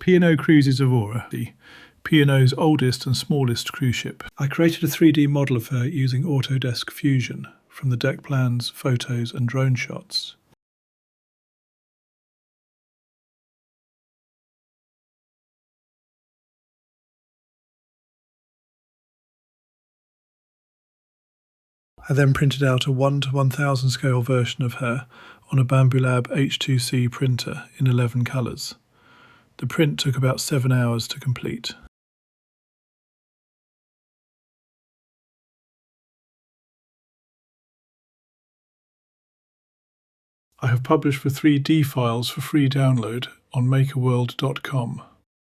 P&O Cruises Aurora, the P&O's oldest and smallest cruise ship. I created a 3D model of her using Autodesk Fusion from the deck plans, photos and drone shots. I then printed out a 1:1000 scale version of her on a Bambulab H2C printer in 11 colours. The print took about 7 hours to complete. I have published the 3D files for free download on makerworld.com.